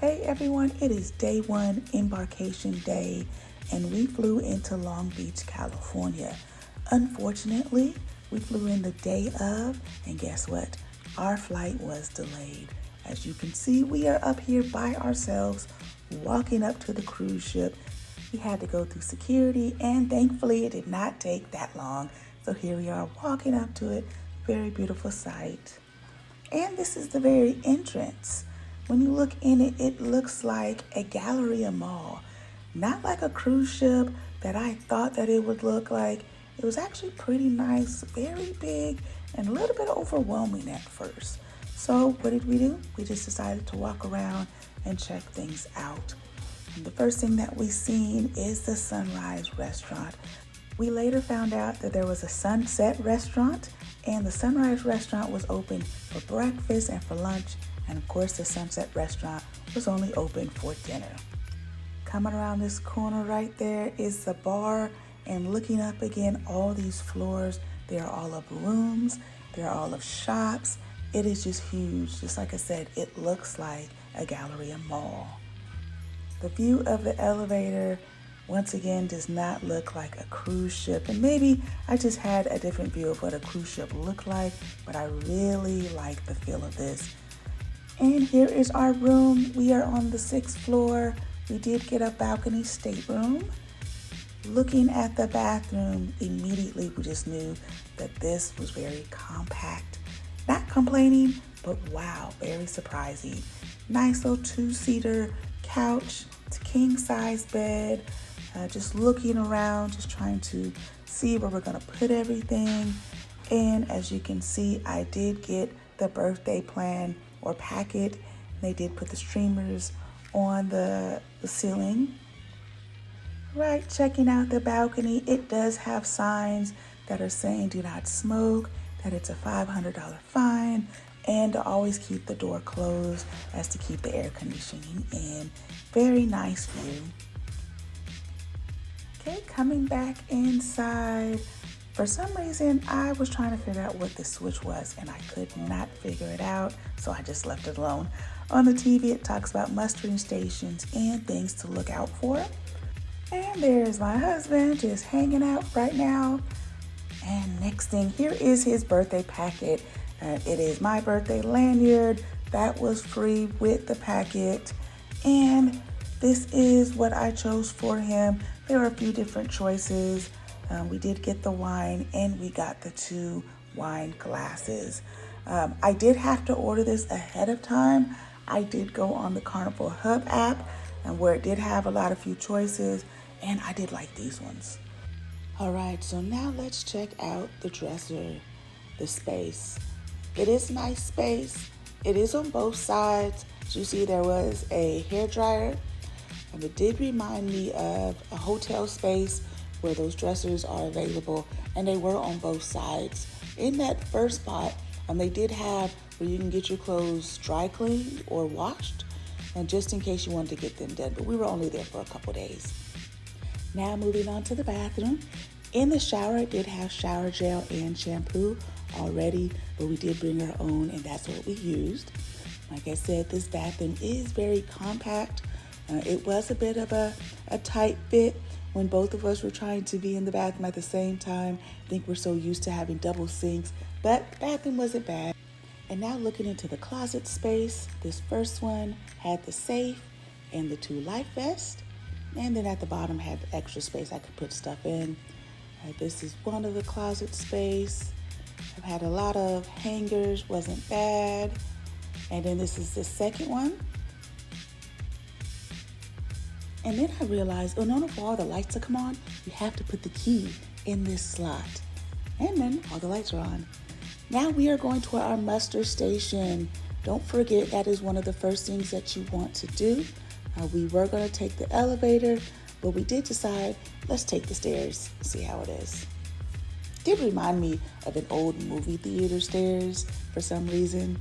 Hey everyone, it is day one, embarkation day, and we flew into Long Beach, California. Unfortunately, we flew in the day of, and guess what? Our flight was delayed. As you can see, we are up here by ourselves, walking up to the cruise ship. We had to go through security, and thankfully it did not take that long. So here we are walking up to it. Very beautiful sight. And this is the very entrance. When you look in it, it looks like a Galleria mall. Not like a cruise ship that I thought that it would look like. It was actually pretty nice, very big, and a little bit overwhelming at first. So what did we do? We just decided to walk around and check things out. And the first thing that we seen is the Sunrise restaurant. We later found out that there was a Sunset restaurant, and the Sunrise restaurant was open for breakfast and for lunch. And of course, the Sunset restaurant was only open for dinner. Coming around this corner right there is the bar, and looking up again, all these floors, they are all of rooms, they're all of shops. It is just huge. Just like I said, it looks like a Galleria mall. The view of the elevator, once again, does not look like a cruise ship. And maybe I just had a different view of what a cruise ship looked like, but I really like the feel of this. And here is our room. We are on the 6th floor. We did get a balcony stateroom. Looking at the bathroom, immediately we just knew that this was very compact. Not complaining, but wow, very surprising. Nice little 2-seater couch. It's a king-size bed. Just looking around, just trying to see where we're gonna put everything. And as you can see, I did get the birthday plan or packet. They did put the streamers on the ceiling. Right, checking out the balcony, it does have signs that are saying do not smoke, that it's a $500 fine, and to always keep the door closed as to keep the air conditioning in. Very nice view. Okay, coming back inside. For some reason, I was trying to figure out what the switch was, and I could not figure it out, so I just left it alone. On the TV, it talks about mustering stations and things to look out for. And there's my husband just hanging out right now. And next thing, here is his birthday packet. It is my birthday lanyard. That was free with the packet. And this is what I chose for him. There are a few different choices. We did get the wine, and we got the 2 wine glasses. I did have to order this ahead of time. I did go on the Carnival Hub app, and where it did have a few choices, and I did like these ones. All right, so now let's check out the dresser, the space. It is nice space. It is on both sides. As you see, there was a hairdryer, and it did remind me of a hotel space where those dressers are available, and they were on both sides. In that first spot, they did have where you can get your clothes dry cleaned or washed, and just in case you wanted to get them done, but we were only there for a couple days. Now moving on to the bathroom. In the shower, it did have shower gel and shampoo already, but we did bring our own, and that's what we used. Like I said, this bathroom is very compact. It was a bit of a tight fit when both of us were trying to be in the bathroom at the same time. I think we're so used to having double sinks, but the bathroom wasn't bad. And now looking into the closet space, this first one had the safe and the 2 life vests. And then at the bottom had extra space I could put stuff in. This is one of the closet space. I've had a lot of hangers, wasn't bad. And then this is the second one. And then I realized, in order for all the lights to come on, you have to put the key in this slot. And then all the lights are on. Now we are going to our muster station. Don't forget, that is one of the first things that you want to do. We were going to take the elevator, but we did decide, let's take the stairs, see how it is. It did remind me of an old movie theater stairs for some reason.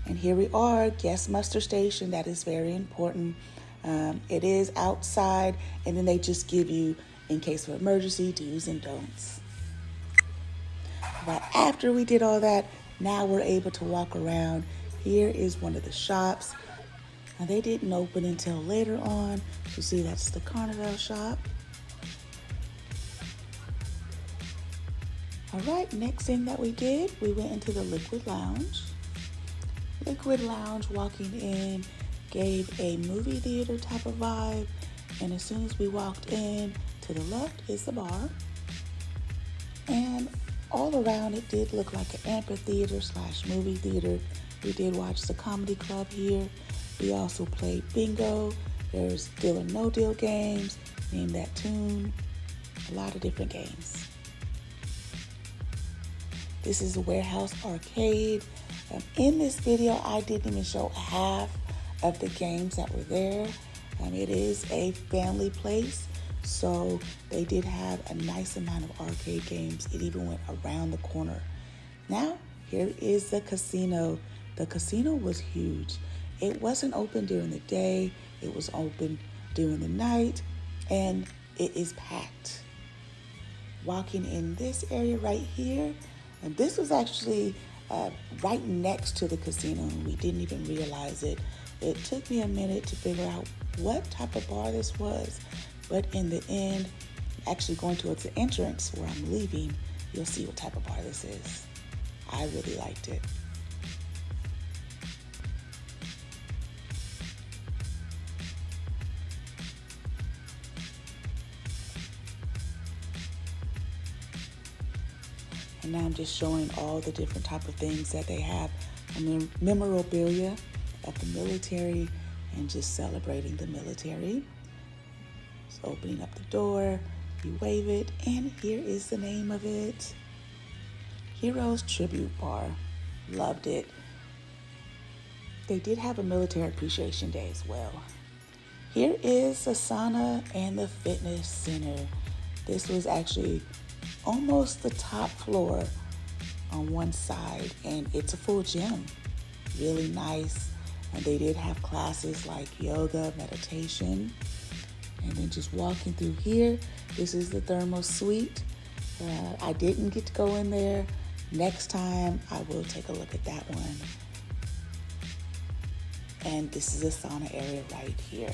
And here we are, guest muster station. That is very important. It is outside, and then they just give you, in case of emergency, do's and don'ts. But after we did all that, now we're able to walk around Here is one of the shops. Now they didn't open until later on. You see that's the Carnival shop. All right, next thing that we did, we went into the Liquid Lounge. Liquid Lounge, walking in, gave a movie theater type of vibe. And as soon as we walked in, to the left is the bar. And all around it did look like an amphitheater / movie theater. We did watch the comedy club here. We also played bingo. There's deal or no deal games, name that tune, a lot of different games. This is a warehouse arcade. In this video, I didn't even show half of the games that were there. It is a family place, so they did have a nice amount of arcade games. It even went around the corner. Now, here is the casino. The casino was huge. It wasn't open during the day. It was open during the night, and it is packed. Walking in this area right here, and this was actually right next to the casino, and we didn't even realize it. It took me a minute to figure out what type of bar this was, but in the end, actually going towards the entrance where I'm leaving, you'll see what type of bar this is. I really liked it. And now I'm just showing all the different type of things that they have. Memorabilia of the military and just celebrating the military. Just opening up the door, you wave it, and here is the name of it. Heroes Tribute Bar. Loved it. They did have a military appreciation day as well. Here is the sauna and the fitness center. This was actually almost the top floor on one side, and it's a full gym. Really nice. And they did have classes like yoga, meditation. And then just walking through here, this is the thermal suite. I didn't get to go in there. Next time, I will take a look at that one. And this is a sauna area right here.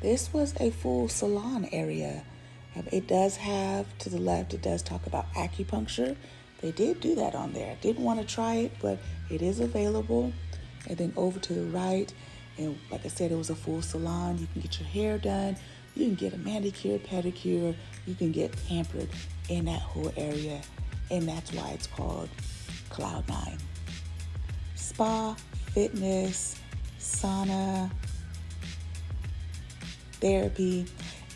This was a full salon area. It does have, to the left, it does talk about acupuncture. They did do that on there. Didn't want to try it, but it is available. And then over to the right, and like I said, it was a full salon. You can get your hair done. You can get a manicure, pedicure. You can get pampered in that whole area. And that's why it's called Cloud 9. Spa, fitness, sauna, therapy.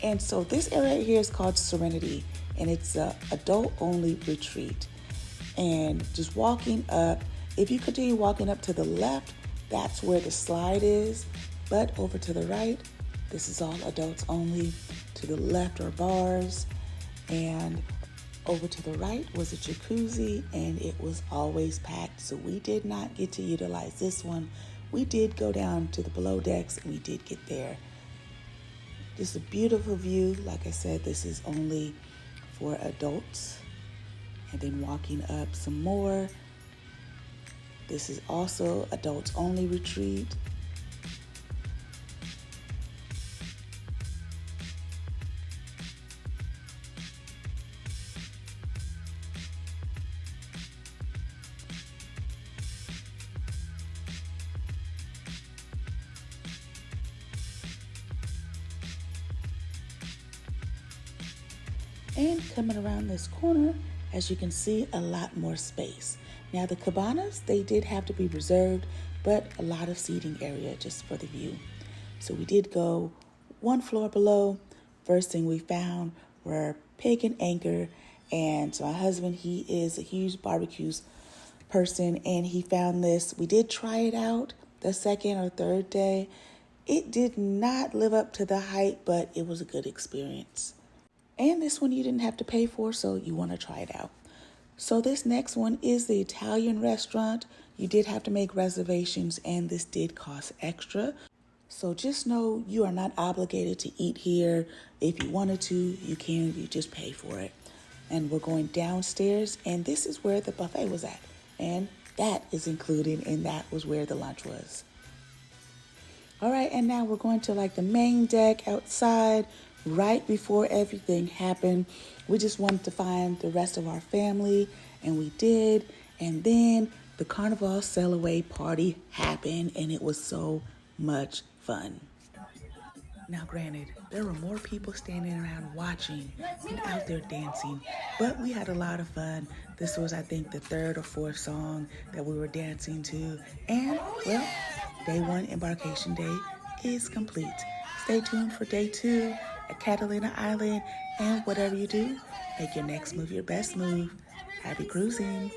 And so this area here is called Serenity, and it's a adult-only retreat. And just walking up, if you continue walking up to the left, that's where the slide is. But over to the right, this is all adults only. To the left are bars, and over to the right was a jacuzzi, and it was always packed. So we did not get to utilize this one. We did go down to the below decks, and we did get there. Just a beautiful view. Like I said, this is only for adults. And then walking up some more. This is also adults only retreat. And coming around this corner, as you can see, a lot more space. Now the cabanas, they did have to be reserved, but a lot of seating area just for the view. So we did go one floor below. First thing we found were Pig and Anchor. And so my husband, he is a huge barbecues person, and he found this. We did try it out the second or third day. It did not live up to the hype, but it was a good experience. And this one you didn't have to pay for, so you want to try it out. So this next one is the Italian restaurant. You did have to make reservations, and this did cost extra. So just know you are not obligated to eat here. If you wanted to, you can. You just pay for it. and we're going downstairs, and this is where the buffet was at, and that is included, and that was where the lunch was. All right, and now we're going to like the main deck outside right before everything happened. We just wanted to find the rest of our family, and we did. And then the Carnival Sail Away party happened, and it was so much fun. Now, granted, there were more people standing around watching and out there dancing, but we had a lot of fun. This was, I think, the third or fourth song that we were dancing to. And, well, day one embarkation day is complete. Stay tuned for day two at Catalina Island, and whatever you do, make your next move your best move. Happy cruising.